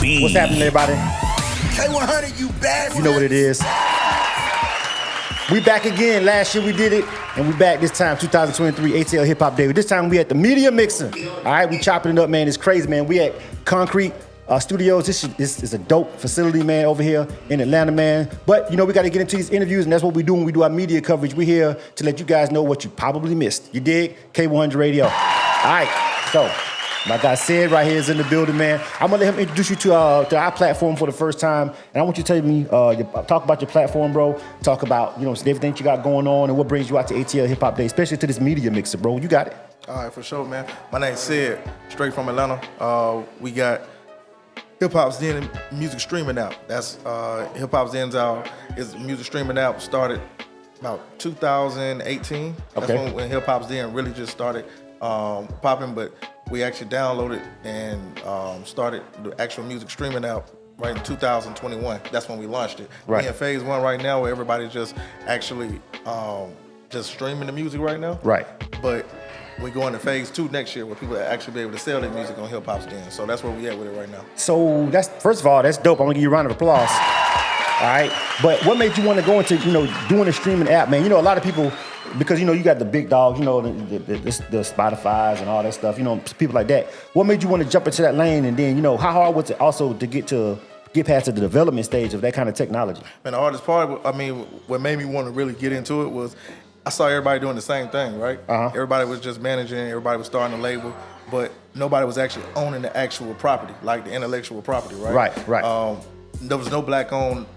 B. What's happening, everybody? K100, you bastard. You know what it is. We back again. Last year we did it, and we back this time, 2023 ATL Hip Hop Day. This time we at the Media Mixer. All right, we chopping it up, man. It's crazy, man. We at Concrete Studios. This is a dope facility, man, over here in Atlanta, man. But, you know, we got to get into these interviews, and that's what we do when we do our media coverage. We're here to let you guys know what you probably missed. You dig? K100 Radio. All right, so my guy Ced right here is in the building, man. I'm gonna let him introduce you to our platform for the first time, and I want you to tell me, talk about your platform, bro. Talk about, you know, everything you got going on and what brings you out to ATL Hip Hop Day, especially to this Media Mixer, bro. You got it. All right, for sure, man. My name's Ced, straight from Atlanta. We got HipHopsDen music streaming app. That's HipHopsDen's is music streaming app. Started about 2018. That's when HipHopsDen really just started popping, but we actually downloaded and started the actual music streaming app right in 2021. That's when we launched it. Right. We're in phase one right now, where everybody's just actually just streaming the music right now. Right. But we go into phase two next year, where people actually be able to sell their music on HipHopsDen. So that's where we at with it right now. So that's, first of all, that's dope. I'm gonna give you a round of applause. All right. But what made you want to go into, you know, doing a streaming app, man? You know, a lot of people, because, you know, you got the big dogs, you know, the Spotify's and all that stuff, you know, people like that. What made you want to jump into that lane? And then, you know, how hard was it also to get past the development stage of that kind of technology? Man, the hardest part, I mean, what made me want to really get into it was I saw everybody doing the same thing, right? Everybody was just managing, everybody was starting a label, but nobody was actually owning the actual property, like the intellectual property, right? Right. There was no black-owned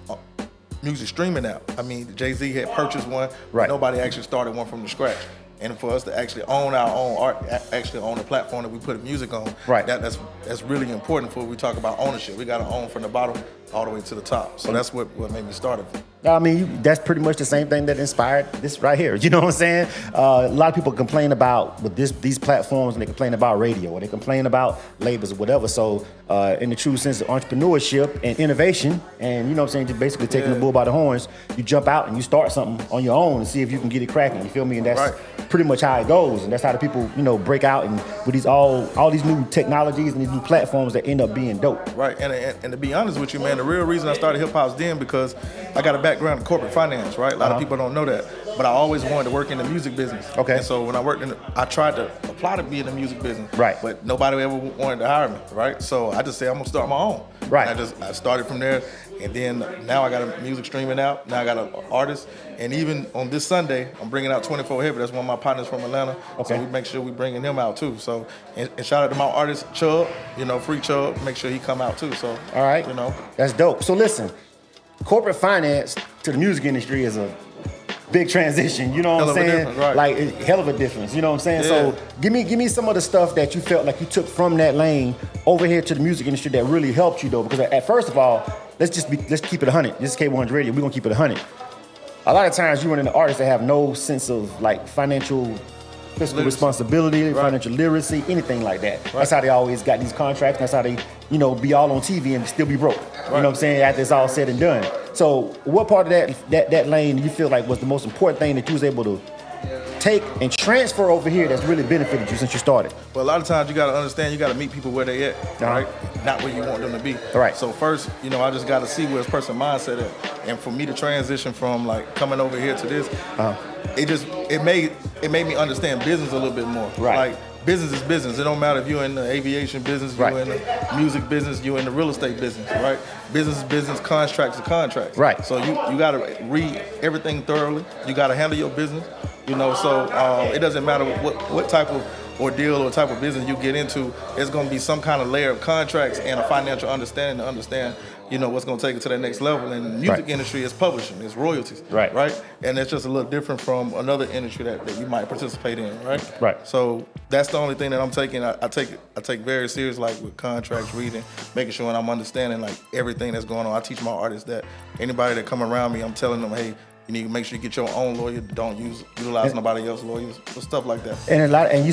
music streaming app. I mean, Jay-Z had purchased one, but Right. nobody actually started one from the scratch. And for us to actually own our own art, actually own the platform that we put music on, Right. that's really important for when we talk about ownership. We got to own from the bottom all the way to the top. So that's what made me start it. I mean, that's pretty much the same thing that inspired this right here. You know what I'm saying? A lot of people complain about with these platforms, and they complain about radio, or they complain about labels or whatever. So in the true sense of entrepreneurship and innovation, and you know what I'm saying, just basically taking the bull by the horns, you jump out and you start something on your own and see if you can get it cracking. You feel me? And that's pretty much how it goes. And that's how the people, you know, break out and with these all these new technologies and these new platforms that end up being dope. Right, and to be honest with you, man, the real reason I started HipHopsDen because I got a background in corporate finance, right? A lot of people don't know that, but I always wanted to work in the music business. Okay. And so when I worked I tried to apply to be in the music business. Right. But nobody ever wanted to hire me, right? So I just said I'm gonna start my own. Right. And I started from there, and then now I got a music streaming out. Now I got an artist, and even on this Sunday, I'm bringing out 24 Heavy. That's one of my partners from Atlanta. Okay. So we make sure we bringing him out too. So and shout out to my artist Chubb, you know, Free Chubb. Make sure he come out too. So All right. you know, that's dope. So listen, corporate finance to the music industry is a big transition, you know what I'm saying? Right. Like, hell of a difference, you know what I'm saying? Yeah. So give me some of the stuff that you felt like you took from that lane over here to the music industry that really helped you though, because at first of all, let's keep it 100. This is K100 Radio, we're gonna keep it 100. A lot of times you run into artists that have no sense of like fiscal responsibility, financial literacy, anything like that. Right. That's how they always got these contracts. That's how they, you know, be all on TV and still be broke. You know what I'm saying? After it's all said and done. So what part of that lane you feel like was the most important thing that you was able to take and transfer over here that's really benefited you since you started? Well, a lot of times you got to understand, you got to meet people where they at, right? Not where you want them to be. Right. So first, you know, I just got to see where this person's mindset at. And for me to transition from like coming over here to this, it made me understand business a little bit more. Right. Like business is business. It don't matter if you're in the aviation business, you're in the music business, you're in the real estate business, right? Business is business, contracts are contracts. Right. So you got to read everything thoroughly. You got to handle your business. You know, so it doesn't matter what type of ordeal or type of business you get into, there's going to be some kind of layer of contracts and a financial understanding to understand, you know, what's going to take it to that next level. And the music industry is publishing, it's royalties, right? And it's just a little different from another industry that you might participate in, right? Right. So that's the only thing that I'm taking. I take very serious, like with contracts, reading, making sure I'm understanding like everything that's going on. I teach my artists that anybody that come around me, I'm telling them, hey, you need to make sure you get your own lawyer. Don't utilize nobody else's lawyers, stuff like that. And you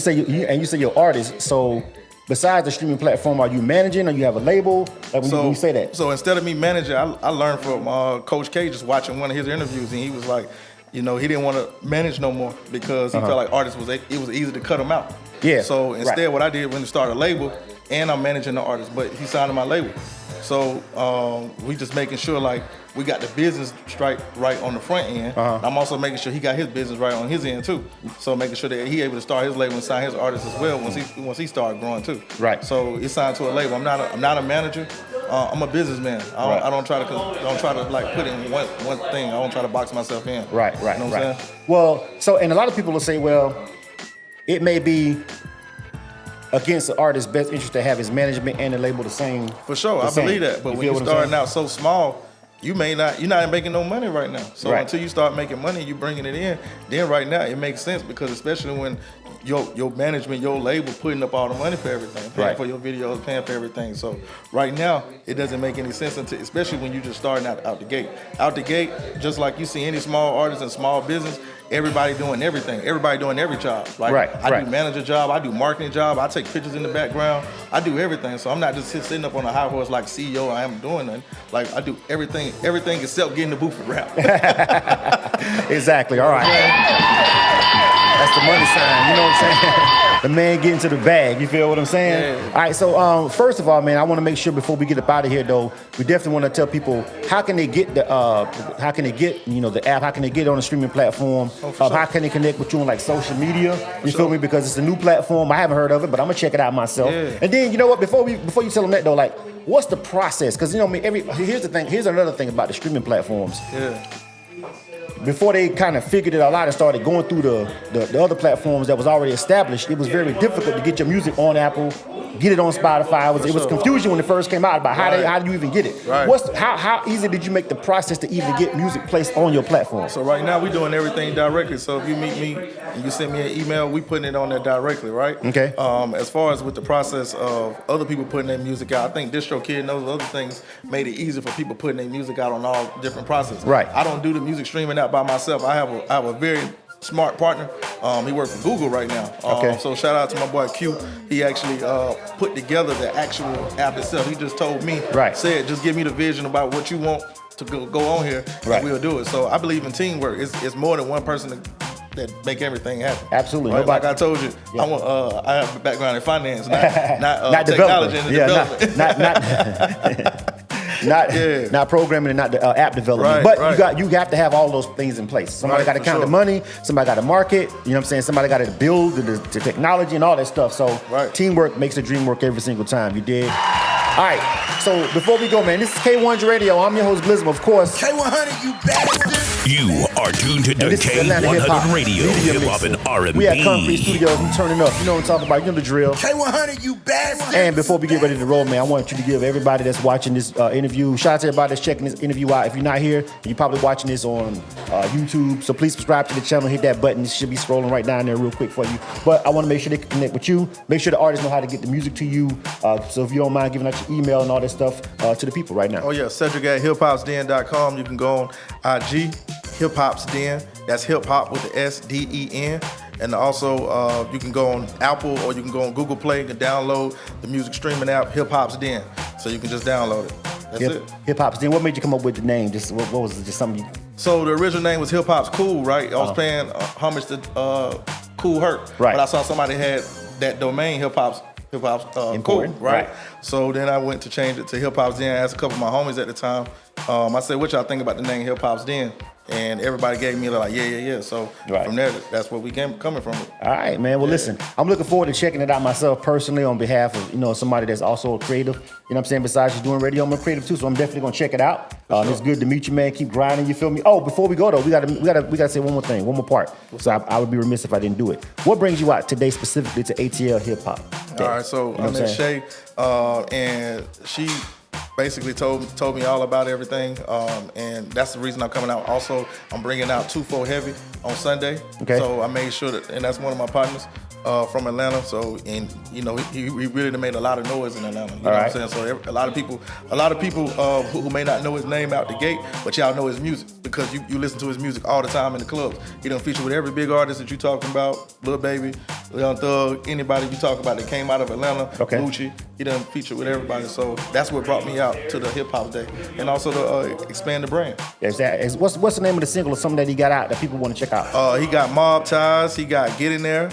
say you're artist. So besides the streaming platform, are you managing or you have a label? Like when you say that. So instead of me managing, I learned from Coach K just watching one of his interviews, and he was like, you know, he didn't want to manage no more because he felt like artists it was easy to cut them out. Yeah. So instead, what I did when I started a label, and I'm managing the artist, but he signed to my label. So we just making sure like we got the business right on the front end. I'm also making sure he got his business right on his end too. So making sure that he able to start his label and sign his artists as well once he started growing too. Right. So it's signed to a label. I'm not a manager. I'm a businessman. I don't try to like put in one thing. I don't try to box myself in. Right. You know what I'm saying? Well, so and a lot of people will say, well, it may be against the artist's best interest to have his management and the label the same. For sure, I believe that. But when you're starting out so small, you're not making no money right now. So until you start making money, you bringing it in, then right now it makes sense because especially when your management, your label putting up all the money for everything, paying for your videos, paying for everything. So right now, it doesn't make any sense until, especially when you're just starting out the gate. Out the gate, just like you see any small artist and small business, everybody doing everything. Everybody doing every job. Like I do manager job, I do marketing job, I take pictures in the background, I do everything. So I'm not just sitting up on a high horse like CEO, I am doing nothing. Like I do everything except getting the booth for rap. Exactly, all right. That's the money sign, you know what I'm saying? The man getting to the bag, you feel what I'm saying? Yeah. All right, so first of all, man, I want to make sure before we get up out of here, though, we definitely want to tell people how can they get the app, how can they get on the streaming platform, how can they connect with you on like social media, you feel me? Because it's a new platform, I haven't heard of it, but I'm gonna check it out myself. Yeah. And then, you know what, before you tell them that though, like, what's the process? Because, you know, here's another thing about the streaming platforms. Yeah. Before they kind of figured it all out and started going through the other platforms that was already established, it was very difficult to get your music on Apple, get it on Spotify. It was confusion when it first came out about how do you even get it? Right. How easy did you make the process to even get music placed on your platform? So right now we're doing everything directly. So if you meet me and you send me an email, we putting it on there directly, right? Okay. As far as with the process of other people putting their music out, I think DistroKid and those other things made it easy for people putting their music out on all different processes. Right. I don't do the music streaming out by myself. I have a very smart partner. He works for Google right now. Okay. So shout out to my boy Q. He actually put together the actual app itself. He just told me, said, just give me the vision about what you want to go on here, and we'll do it. So I believe in teamwork. It's more than one person that make everything happen. Absolutely. Right? Like I told you, I have a background in finance, not technology and development. Not programming and not the app development. But you have to have all those things in place. Somebody got to count the money. Somebody got to market. You know what I'm saying? Somebody got to build the technology and all that stuff. So teamwork makes the dream work every single time. You did. All right. So before we go, man, this is K1's Radio. I'm your host, Blizzum, of course. K100, you bastard. You are tuned to K100 Radio, hip hop and R&B. We at Concrete Studios. We turning up. You know what I'm talking about. You know the drill. K100, you bastard. And before we get ready to roll, man, I want you to give everybody that's watching this interview, shout out to everybody that's checking this interview out. If you're not here, you're probably watching this on YouTube. So please subscribe to the channel. Hit that button. It should be scrolling right down there real quick for you. But I want to make sure they can connect with you. Make sure the artists know how to get the music to you. So if you don't mind giving out your email and all that stuff to the people right now. Oh yeah, Cedric at HipHopsDen.com. You can go on IG, HipHopsDen. That's hip hop with the SDEN. And also, you can go on Apple or you can go on Google Play and download the music streaming app, HipHopsDen. So you can just download it. That's it. HipHopsDen. What made you come up with the name? Just what was it? Just something? So the original name was Hip Hop's Cool, right? I was paying homage to Cool Herc. Right. But I saw somebody had that domain, Hip Hop's Cool, right? So then I went to change it to Hip Hop's Den. I asked a couple of my homies at the time. I said, what y'all think about the name Hip Hop's Den? And everybody gave me like, yeah. So from there, that's where we coming from. All right, man. Well, listen, I'm looking forward to checking it out myself personally on behalf of, somebody that's also a creative. You know what I'm saying? Besides just doing radio, I'm a creative too, so I'm definitely gonna check it out. It's good to meet you, man. Keep grinding. You feel me? Oh, before we go though, we gotta say one more thing, one more part. So I would be remiss if I didn't do it. What brings you out today specifically to ATL Hip Hop? All right, so I met Shay, and she basically told me all about everything, and that's the reason I'm coming out. Also, I'm bringing out 2-4 Heavy on Sunday. Okay. So I made sure that, and that's one of my partners from Atlanta. So, and he really made a lot of noise in Atlanta. You know what I'm saying? So a lot of people who may not know his name out the gate, but y'all know his music because you listen to his music all the time in the clubs. He done feature with every big artist that you talking about, Lil Baby, Young Thug, anybody you talk about that came out of Atlanta, Gucci. He done featured with everybody. So that's what brought me out to the Hip Hop Day, and also to expand the brand. What's the name of the single or something that he got out that people want to check out? He got Mob Ties. He got Get In There.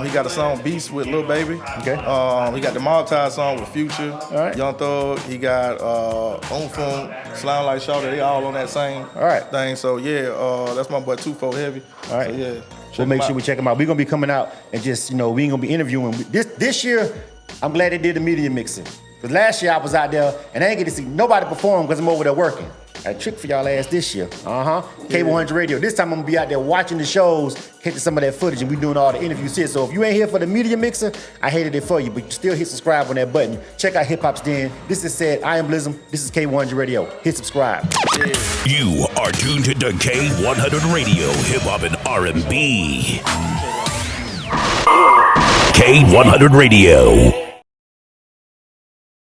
He got a song Beast with Lil Baby. Okay. He got the Maltese song with Future. All right. Young Thug. He got Umfung, Slime Like Shawty. They all on that same thing. So yeah, that's my boy 2-4 Heavy. All right. So yeah. We'll make sure we check them out. We're gonna be coming out and just, we ain't gonna be interviewing. This year, I'm glad they did the media mixing. Because last year I was out there and I ain't get to see nobody perform because I'm over there working. I trick for y'all ass this year. K100 Radio. This time I'm gonna be out there watching the shows, catching some of that footage, and we doing all the interviews here. So if you ain't here for the media mixer, I hated it for you, but you still hit subscribe on that button. Check out HipHopsDen. This is Ced. I am Blizzum. This is K100 Radio. Hit subscribe. You are tuned to K100 Radio, Hip Hop and R&B. K100 Radio.